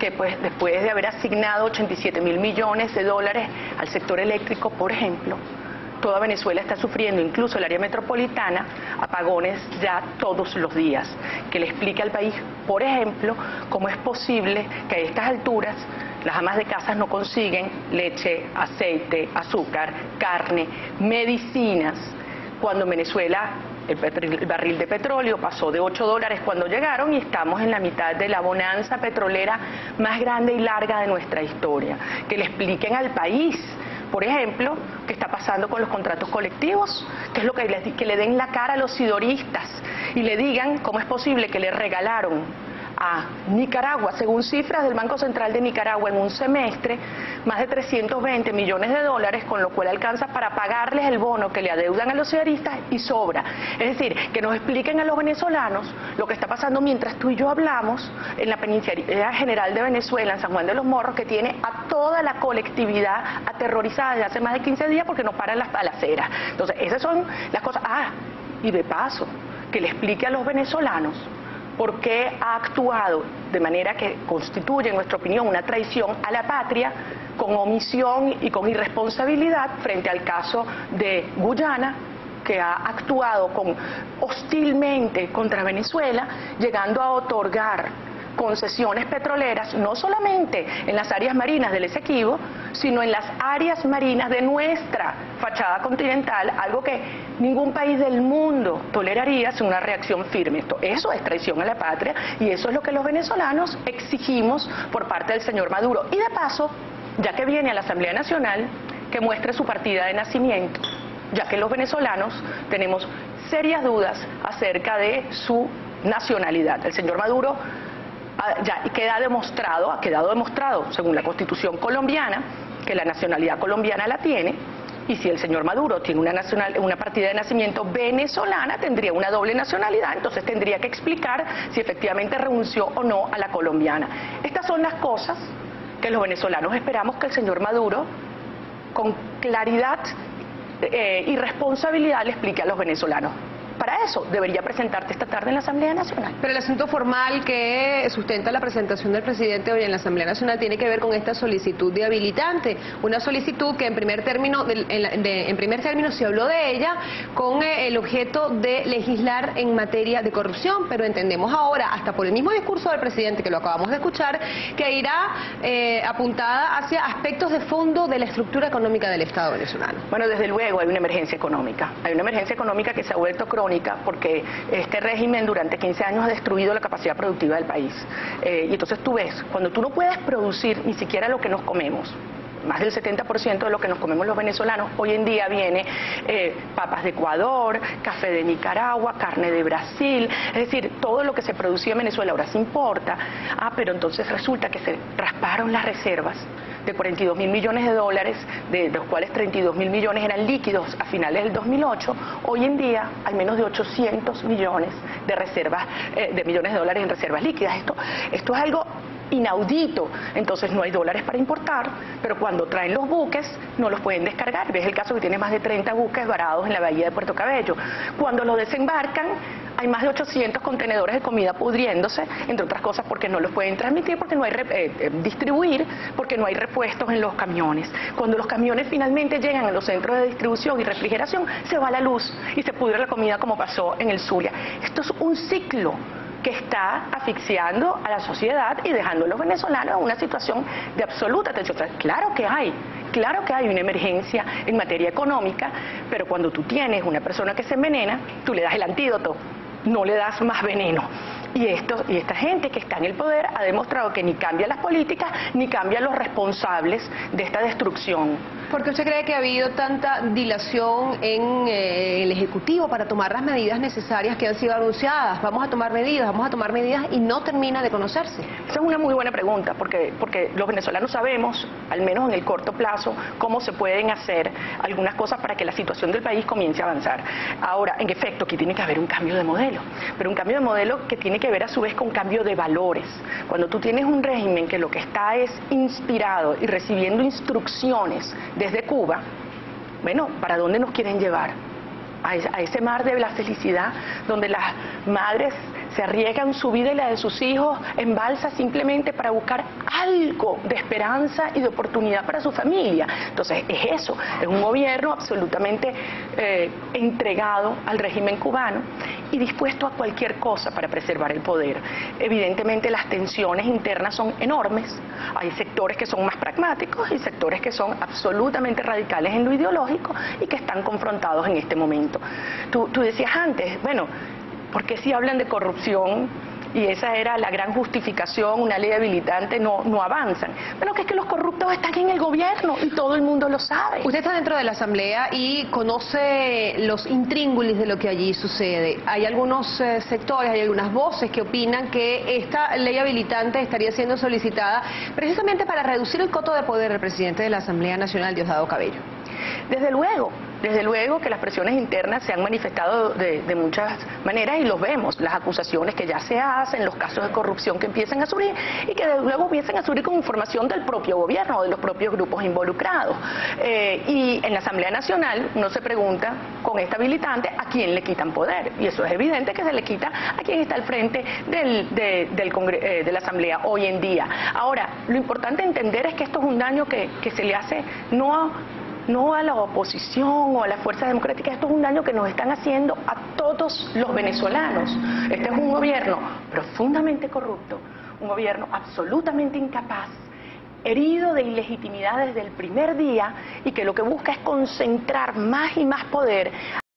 que pues después de haber asignado 87.000 millones de dólares al sector eléctrico, por ejemplo, toda Venezuela está sufriendo, incluso el área metropolitana, apagones ya todos los días, que le explique al país, por ejemplo, cómo es posible que a estas alturas las amas de casa no consiguen leche, aceite, azúcar, carne, medicinas, cuando en Venezuela el barril de petróleo pasó de $8 cuando llegaron y estamos en la mitad de la bonanza petrolera más grande y larga de nuestra historia. Que le expliquen al país, por ejemplo, qué está pasando con los contratos colectivos, qué es lo que le den la cara a los sidoristas y le digan cómo es posible que le regalaron a Nicaragua, según cifras del Banco Central de Nicaragua, en un semestre, más de 320 millones de dólares, con lo cual alcanza para pagarles el bono que le adeudan a los sideristas y sobra. Es decir, que nos expliquen a los venezolanos lo que está pasando mientras tú y yo hablamos en la Penitenciaría General de Venezuela, en San Juan de los Morros, que tiene a toda la colectividad aterrorizada desde hace más de 15 días porque no paran las balaceras. Entonces, esas son las cosas. Y de paso, que le explique a los venezolanos por qué ha actuado de manera que constituye, en nuestra opinión, una traición a la patria, con omisión y con irresponsabilidad frente al caso de Guyana, que ha actuado hostilmente contra Venezuela, llegando a otorgar concesiones petroleras, no solamente en las áreas marinas del Esequibo, sino en las áreas marinas de nuestra fachada continental, algo que ningún país del mundo toleraría sin una reacción firme. Eso es traición a la patria y eso es lo que los venezolanos exigimos por parte del señor Maduro. Y de paso, ya que viene a la Asamblea Nacional, que muestre su partida de nacimiento, ya que los venezolanos tenemos serias dudas acerca de su nacionalidad. El señor Maduro ya ha quedado demostrado, según la Constitución colombiana, que la nacionalidad colombiana la tiene, y si el señor Maduro tiene una partida de nacimiento venezolana, tendría una doble nacionalidad, entonces tendría que explicar si efectivamente renunció o no a la colombiana. Estas son las cosas que los venezolanos esperamos que el señor Maduro, con claridad y responsabilidad, le explique a los venezolanos. Para eso debería presentarte esta tarde en la Asamblea Nacional. Pero el asunto formal que sustenta la presentación del presidente hoy en la Asamblea Nacional tiene que ver con esta solicitud de habilitante, una solicitud que en primer término se habló de ella con el objeto de legislar en materia de corrupción, pero entendemos ahora, hasta por el mismo discurso del presidente que lo acabamos de escuchar, que irá apuntada hacia aspectos de fondo de la estructura económica del Estado venezolano. Bueno, desde luego hay una emergencia económica que se ha vuelto crónica porque este régimen durante 15 años ha destruido la capacidad productiva del país. Y entonces tú ves, cuando tú no puedes producir ni siquiera lo que nos comemos, más del 70% de lo que nos comemos los venezolanos, hoy en día viene papas de Ecuador, café de Nicaragua, carne de Brasil, es decir, todo lo que se producía en Venezuela ahora se importa. Pero entonces resulta que se rasparon las reservas de 42.000 millones de dólares, de los cuales 32.000 millones eran líquidos a finales del 2008, hoy en día hay menos de 800 millones de reservas, de millones de dólares en reservas líquidas. Esto es algo inaudito. Entonces no hay dólares para importar, pero cuando traen los buques no los pueden descargar. Ves el caso que tiene más de 30 buques varados en la bahía de Puerto Cabello. Cuando los desembarcan hay más de 800 contenedores de comida pudriéndose, entre otras cosas porque no los pueden transmitir, porque no hay distribuir, porque no hay repuestos en los camiones. Cuando los camiones finalmente llegan a los centros de distribución y refrigeración, se va la luz y se pudre la comida como pasó en el Zulia. Esto es un ciclo que está asfixiando a la sociedad y dejando a los venezolanos en una situación de absoluta tensión. Claro que hay una emergencia en materia económica, pero cuando tú tienes una persona que se envenena, tú le das el antídoto, no le das más veneno. Y esta gente que está en el poder ha demostrado que ni cambia las políticas, ni cambia los responsables de esta destrucción. ¿Por qué usted cree que ha habido tanta dilación en el Ejecutivo para tomar las medidas necesarias que han sido anunciadas? Vamos a tomar medidas y no termina de conocerse. Esa es una muy buena pregunta, porque los venezolanos sabemos, al menos en el corto plazo, cómo se pueden hacer algunas cosas para que la situación del país comience a avanzar. Ahora, en efecto, aquí tiene que haber un cambio de modelo, pero un cambio de modelo que tiene que ver a su vez con cambio de valores. Cuando tú tienes un régimen que lo que está es inspirado y recibiendo instrucciones desde Cuba, bueno, ¿para dónde nos quieren llevar? A ese mar de la felicidad donde las madres se arriesgan su vida y la de sus hijos en balsa simplemente para buscar algo de esperanza y de oportunidad para su familia. Entonces es eso, es un gobierno absolutamente entregado al régimen cubano y dispuesto a cualquier cosa para preservar el poder. Evidentemente las tensiones internas son enormes, hay sectores que son más pragmáticos y sectores que son absolutamente radicales en lo ideológico y que están confrontados en este momento. Tú decías antes, bueno, ¿por qué si hablan de corrupción y esa era la gran justificación, una ley habilitante, no avanzan? Bueno, que es que los corruptos están en el gobierno y todo el mundo lo sabe. Usted está dentro de la Asamblea y conoce los intríngulis de lo que allí sucede. Hay algunos sectores, hay algunas voces que opinan que esta ley habilitante estaría siendo solicitada precisamente para reducir el coto de poder del presidente de la Asamblea Nacional, Diosdado Cabello. Desde luego que las presiones internas se han manifestado de muchas maneras y los vemos, las acusaciones que ya se hacen, los casos de corrupción que empiezan a surgir y que luego empiezan a surgir con información del propio gobierno o de los propios grupos involucrados. Y en la Asamblea Nacional uno se pregunta con esta habilitante a quién le quitan poder, y eso es evidente que se le quita a quien está al frente de la Asamblea hoy en día. Ahora, lo importante entender es que esto es un daño que se le hace no a la oposición o a las fuerzas democráticas, esto es un daño que nos están haciendo a todos los venezolanos. Este es un gobierno profundamente corrupto, un gobierno absolutamente incapaz, herido de ilegitimidad desde el primer día y que lo que busca es concentrar más y más poder